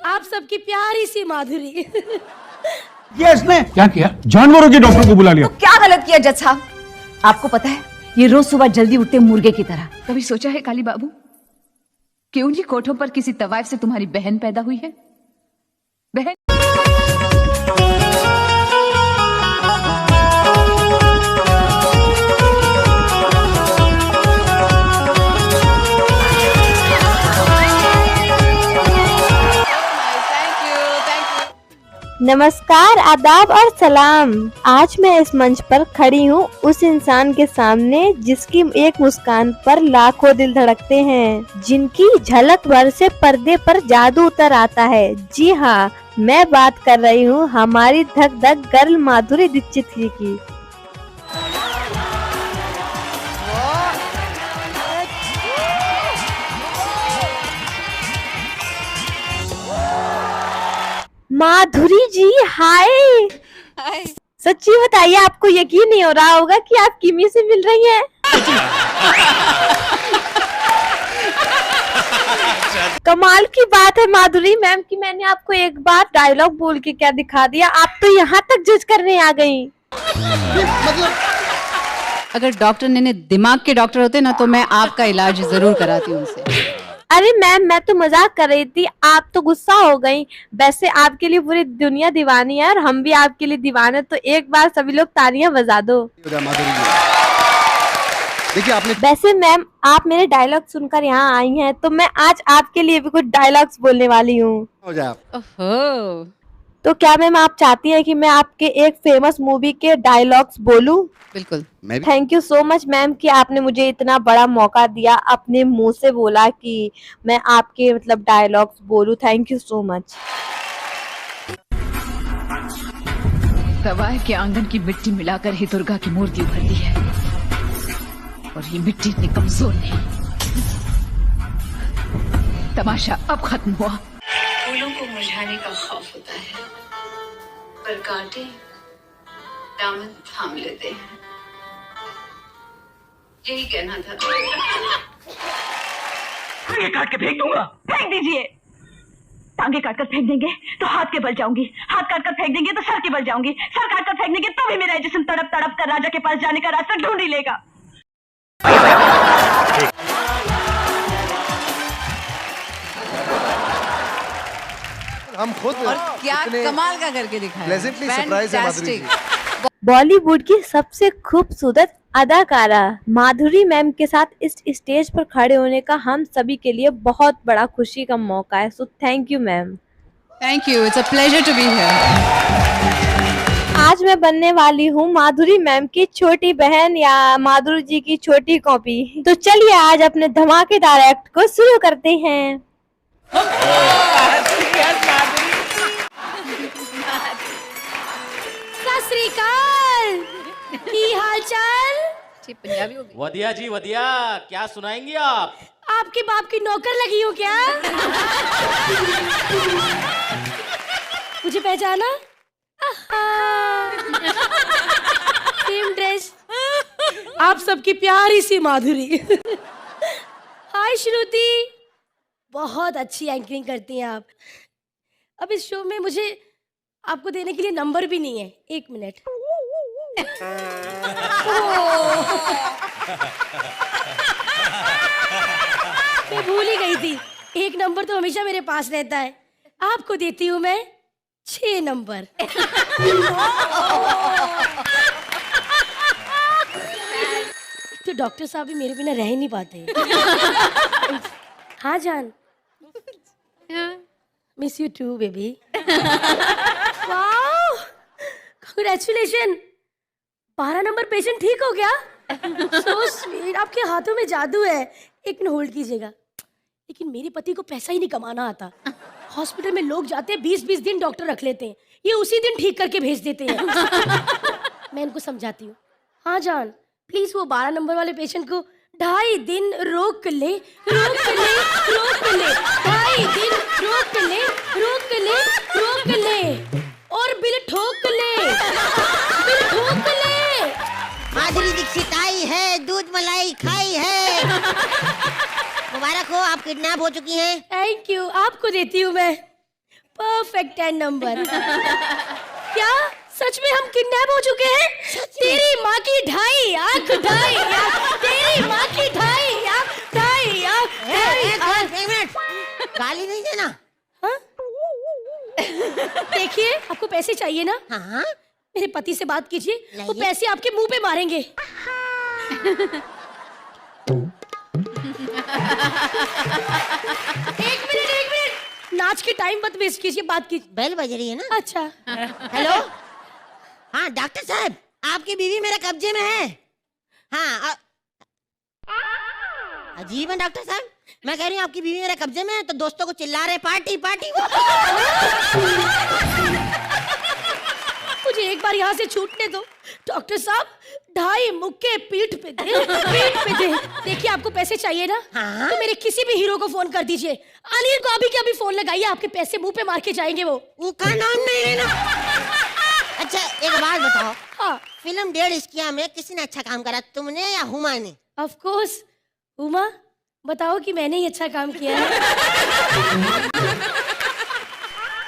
आप सबकी प्यारी सी माधुरी। ये इसने क्या किया? जानवरों के डॉक्टर को बुला लिया। तो क्या गलत किया जज साहब? आपको पता है ये रोज सुबह जल्दी उठते मुर्गे की तरह। कभी सोचा है काली बाबू कि उन्हीं कोठों पर किसी तवाइफ से तुम्हारी बहन पैदा हुई है? बहन नमस्कार, आदाब और सलाम। आज मैं इस मंच पर खड़ी हूँ उस इंसान के सामने जिसकी एक मुस्कान पर लाखों दिल धड़कते हैं, जिनकी झलक भर से पर्दे पर जादू उतर आता है। जी हाँ, मैं बात कर रही हूँ हमारी धक धक गर्ल माधुरी दीक्षित जी की। माधुरी जी हाय। सच्ची बताइए, आपको यकीन नहीं हो रहा होगा कि आप किमी से मिल रही हैं। कमाल की बात है माधुरी मैम कि मैंने आपको एक बार डायलॉग बोल के क्या दिखा दिया, आप तो यहाँ तक जज करने आ गई। अगर डॉक्टर ने दिमाग के डॉक्टर होते ना तो मैं आपका इलाज जरूर कराती उनसे। अरे मैम, मैं तो मजाक कर रही थी, आप तो गुस्सा हो गई। वैसे आपके लिए पूरी दुनिया दीवानी है और हम भी आपके लिए दीवाने, तो एक बार सभी लोग तालियां बजा दो। देखिए आपने वैसे मैम, आप मेरे डायलॉग सुनकर यहाँ आई हैं, तो मैं आज आपके लिए भी कुछ डायलॉग्स बोलने वाली हूँ। हो जाए आप। ओहो। तो क्या मैम आप चाहती हैं कि मैं आपके एक फेमस मूवी के डायलॉग्स बोलूं? बिल्कुल। मैं भी thank you so much ma'am कि आपने मुझे इतना बड़ा मौका दिया, अपने मुंह से बोला कि मैं आपके मतलब डायलॉग्स बोलूं। Thank you so much. तवाइफ के आंगन की मिट्टी मिलाकर ही दुर्गा की मूर्ति उभरती है, और ये मिट्टी इतनी कमजोर नहीं। तमाशा अब खत्म हुआ। फूलों को मुरझाने का खौफ होता है, पर कांटे दामन थाम लेते हैं। यही कहना था। टांगे काट के फेंक दूंगा। फेंक दीजिए। टांगे काट कर फेंक देंगे तो हाथ के बल जाऊंगी, हाथ काट कर फेंक देंगे तो सर के बल जाऊंगी, सर काट कर फेंक देंगे तो भी मेरा जिस्म तड़प तड़प कर राजा के पास जाने का रास्ता ढूंढ ही लेगा। हम खुद और क्या कमाल का करके दिखाया। प्लेजेंटली सरप्राइज है माधुरी जी। बॉलीवुड की सबसे खूबसूरत अदाकारा माधुरी मैम के साथ इस स्टेज पर खड़े होने का हम सभी के लिए बहुत बड़ा खुशी का मौका है। So thank you ma'am. Thank you, it's a pleasure to be here. आज मैं बनने वाली हूँ माधुरी मैम की छोटी बहन या माधुरी जी की छोटी कॉपी। तो चलिए आज अपने धमाकेदार एक्ट को शुरू करते हैं। सत श्री अकाल, की हाल चाल? पंजाबी हो गई। वधिया जी वधिया, क्या सुनाएंगी आप? आपके बाप की नौकर लगी हूँ क्या? मुझे पहचाना? सेम ड्रेस, आप सबकी प्यारी सी माधुरी। हाय श्रुति, बहुत अच्छी एंकरिंग करती हैं आप। अब इस शो में मुझे आपको देने के लिए नंबर भी नहीं है। 1 मिनट। मैं भूल ही गई थी, 1 नंबर तो हमेशा मेरे पास रहता है। आपको देती हूँ मैं 6 नंबर। तो डॉक्टर साहब भी मेरे बिना रह ही नहीं पाते। हाँ जान, miss you too baby. Wow, congratulation. 12 number patient ठीक हो गया? सो स्वीट, आपके हाथों में जादू है। 1 मिनट होल्ड कीजिएगा। लेकिन मेरे पति को पैसा ही नहीं कमाना आता। हॉस्पिटल में लोग जाते हैं 20-20 दिन डॉक्टर रख लेते हैं, ये उसी दिन ठीक करके भेज देते हैं। मैं इनको समझाती हूँ। हाँ जान, प्लीज वो 12 नंबर वाले पेशेंट को 2.5 दिन रोक ले, रोक ले, रोक ले, 2.5 दिन रोक ले, रोक ले, रोक ले, और बिल ठोक ले, बिल ठोक ले। माधुरी दीक्षित आई है, दूध मलाई खाई है। मुबारक हो, आप किडनैप हो चुकी हैं। थैंक यू, आपको देती हूँ मैं परफेक्ट 10 नंबर। क्या सच में हम किडनैप हो चुके हैं? तेरी माँ की 2.5 आँख, 2.5 आँख, तेरी माँ की 2.5 आँख, 2.5 आँख, 2.5 आँख। एक मिनट, गाली नहीं देना। हाँ? देखिए, आपको पैसे चाहिए ना? हाँ, मेरे पति से बात कीजिए, वो नहीं। पैसे आपके मुंह पे मारेंगे। एक मिनट, नाच के टाइम मत वेस्ट कीजिए, बात कीजिए। बेल बज रही है ना। अच्छा, हेलो, हाँ डॉक्टर साहब, आपकी बीवी मेरे कब्जे में है। हाँ, अजीब है डॉक्टर साहब, मैं कह रही हूँ आपकी बीवी मेरे कब्जे में है तो दोस्तों को चिल्ला रहे पार्टी पार्टी। मुझे एक बार यहाँ से छूटने दो डॉक्टर साहब। 2.5 मुक्के पीठ पे दे, पीठ पे दे। देखिए, आपको पैसे चाहिए ना? हाँ? तो मेरे किसी भी हीरो को फोन कर दीजिए। अनिल को अभी के अभी फोन लगाइए, आपके पैसे मुंह पे मार के जाएंगे वो। उनका नाम नहीं लेना। अच्छा एक बात बताओ, हाँ, फिल्म 1.5 इश्किया में किसी ने अच्छा काम करा, तुमने या हुमा ने? Of course. उमा, बताओ कि मैंने ही अच्छा काम किया है।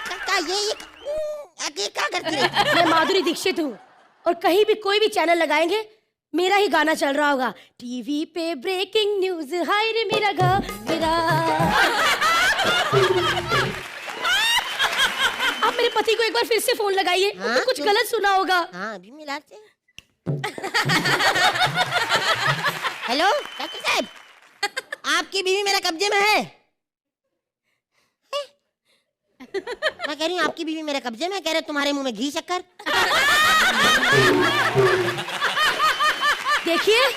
काका ये क्या करती है? मैं माधुरी दीक्षित हूँ और कहीं भी कोई भी चैनल लगाएंगे मेरा ही गाना चल रहा होगा। टीवी पे ब्रेकिंग न्यूज, हाय रे मेरा मेरा। आप मेरे पति को एक बार फिर से फोन लगाइए, हाँ, तो कुछ गलत सुना होगा। हाँ अभी मिलाते हैं। हेलो डॉक्टर साहब, आपकी बीवी मेरे कब्जे में है। मैं कह रही हूँ आपकी बीवी मेरे कब्जे में, कह रहे तुम्हारे मुंह में घी शक्कर। देखिए,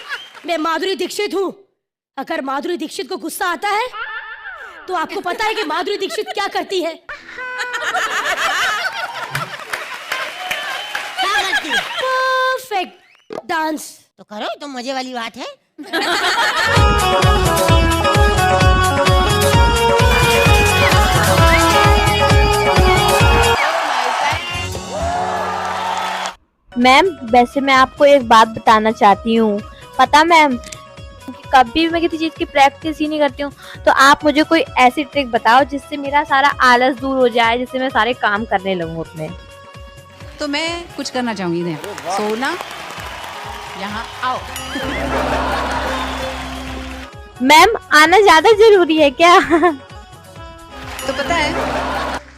मैं माधुरी दीक्षित हूँ। अगर माधुरी दीक्षित को गुस्सा आता है तो आपको पता है कि माधुरी दीक्षित क्या करती है? क्या करती है? Perfect dance. तो करो, तो मजे वाली बात है। मैम, वैसे मैं आपको एक बात बताना चाहती हूँ। पता मैम, कभी भी मैं किसी चीज की प्रैक्टिस ही नहीं करती हूँ, तो आप मुझे कोई ऐसी ट्रिक बताओ जिससे मेरा सारा आलस दूर हो जाए, जिससे मैं सारे काम करने लगूँ अपने। तो मैं कुछ करना चाहूंगी इधर। सोना, यहाँ आओ। मैम, आना ज्यादा जरूरी है क्या? तो पता है,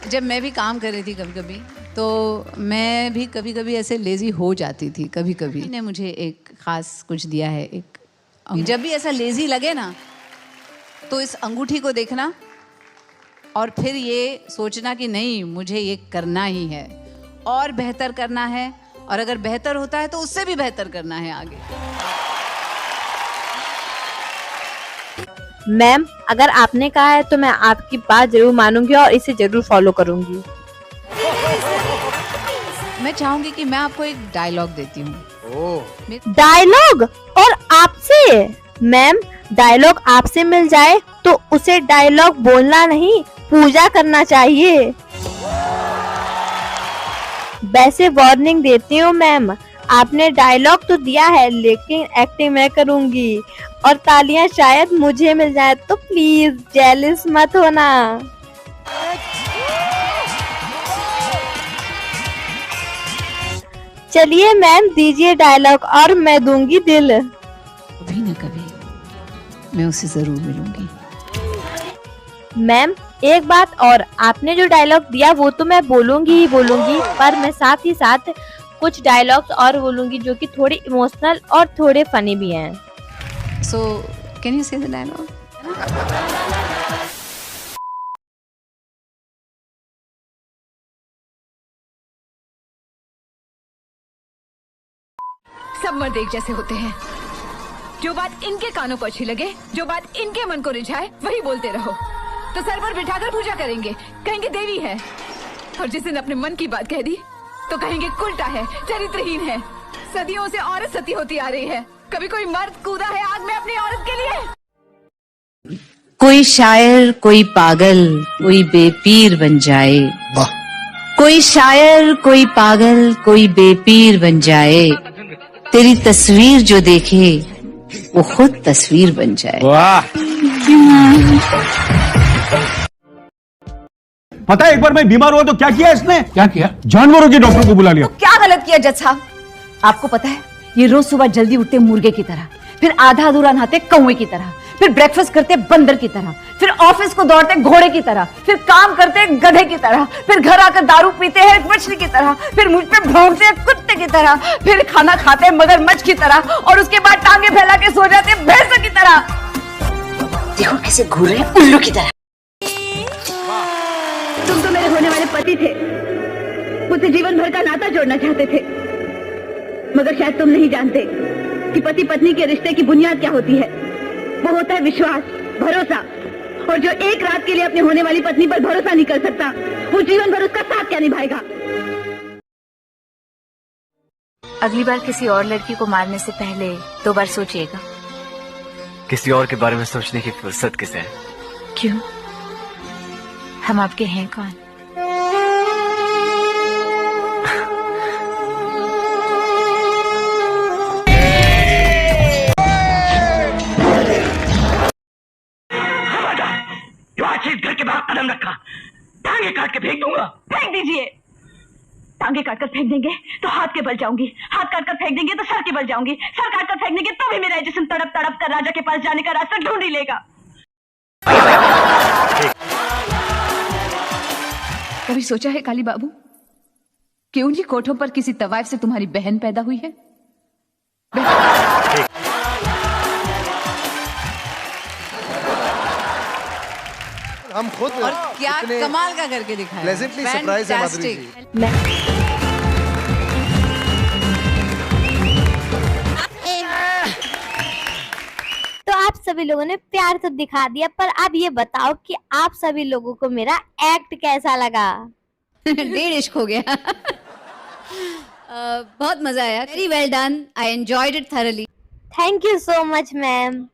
जब मैं भी काम कर रही थी कभी कभी, तो मैं भी कभी कभी ऐसे लेजी हो जाती थी। कभी कभी ने मुझे एक खास कुछ दिया है, एक जब भी ऐसा लेजी लगे ना, तो इस अंगूठी को देखना और फिर ये सोचना कि नहीं, मुझे ये करना ही है और बेहतर करना है, और अगर बेहतर होता है तो उससे भी बेहतर करना है आगे। मैम, अगर आपने कहा है तो मैं आपकी बात जरूर मानूंगी और इसे जरूर फॉलो करूंगी। मैं चाहूंगी कि मैं आपको एक डायलॉग देती हूँ। डायलॉग? और आपसे? मैम, डायलॉग आपसे मिल जाए तो उसे डायलॉग बोलना नहीं, पूजा करना चाहिए। वैसे वार्निंग देती हूँ मैम, आपने डायलॉग तो दिया है लेकिन एक्टिंग मैं करूंगी, और तालियां शायद मुझे मिल जाए, तो प्लीज जेलस मत होना। चलिए मैम, दीजिए डायलॉग और मैं दूंगी दिल। कभी न कभी मैं उसे जरूर मिलूंगी। मैम, एक बात और, आपने जो डायलॉग दिया वो तो मैं बोलूंगी ही बोलूंगी, पर मैं साथ ही साथ कुछ डायलॉग्स और बोलूंगी जो कि थोड़े इमोशनल और थोड़े फनी भी हैं। So, can you say the dialogue? सब मर्द एक जैसे होते हैं। जो बात इनके कानों को अच्छी लगे, जो बात इनके मन को रिझाए, वही बोलते रहो। तो सर पर बिठाकर पूजा करेंगे, कहेंगे देवी है, और जिस दिन अपने मन की बात कह दी तो कहेंगे उल्टा है, चरित्रहीन है। सदियों से औरत सती होती आ रही है, कभी कोई मर्द कूदा है आग में अपनी औरत के लिए? कोई शायर, कोई पागल, कोई बेपीर बन जाए। कोई शायर, कोई पागल, कोई बेपीर बन जाए। तेरी तस्वीर जो देखे वो खुद तस्वीर बन जाए। वाह। पता है एक बार मैं बीमार हुआ तो क्या किया इसने? क्या किया? जानवरों के डॉक्टर को बुला लिया। तो क्या गलत किया जज साहब? आपको पता है ये रोज सुबह जल्दी उठते मुर्गे की तरह, फिर आधा अधूरा नहाते कौवे की तरह, फिर ब्रेकफास्ट करते बंदर की तरह, फिर ऑफिस को दौड़ते घोड़े की तरह, फिर काम करते गधे की तरह, फिर घर आकर दारू पीते हैं मछली की तरह, फिर मुझ पे भौंकते हैं कुत्ते की तरह, फिर खाना खाते हैं मगरमच्छ की तरह और उसके बाद टांगे फैला के सो जाते हैं भैंस की तरह। देखो कैसे घूर रहे हैं उल्लू की तरह। तुम तो मेरे होने वाले पति थे, मुझसे जीवन भर का नाता जोड़ना चाहते थे, मगर शायद तुम नहीं जानते कि पति पत्नी के रिश्ते की बुनियाद क्या होती है। वो होता है विश्वास, भरोसा, और जो एक रात के लिए अपने होने वाली पत्नी पर भरोसा नहीं कर सकता, वो जीवन भर उसका साथ क्या निभाएगा। अगली बार किसी और लड़की को मारने से पहले 2 बार सोचिएगा। किसी और के बारे में सोचने की फुर्सत किसे है? क्यों? हम आपके हैं कौन? घर के बाहर कदम रखा, टांगे काट के फेंक दूंगा। फेंक दीजिए। टांगे काट कर फेंक देंगे तो हाथ के बल जाऊंगी, हाथ काट कर फेंक देंगे तो सर के बल जाऊंगी, सर काट कर फेंक देंगे तो भी मेरा जिस्म तड़प तड़प कर राजा के पास जाने का रास्ता ढूंढ ही लेगा। कभी सोचा है काली बाबू कि उन्हीं कोठों पर किसी तवाइफ से तुम्हारी बहन पैदा हुई है? हम खुद और क्या कमाल का करके दिखाया। प्लेजेंटली सरप्राइज है माधुरी जी। तो आप सभी लोगों ने प्यार तो दिखा दिया, पर अब ये बताओ कि आप सभी लोगों को मेरा एक्ट कैसा लगा? डेढ़ इश्क हो गया। बहुत मजा आया। Very well done, I enjoyed it thoroughly. Thank you so much ma'am.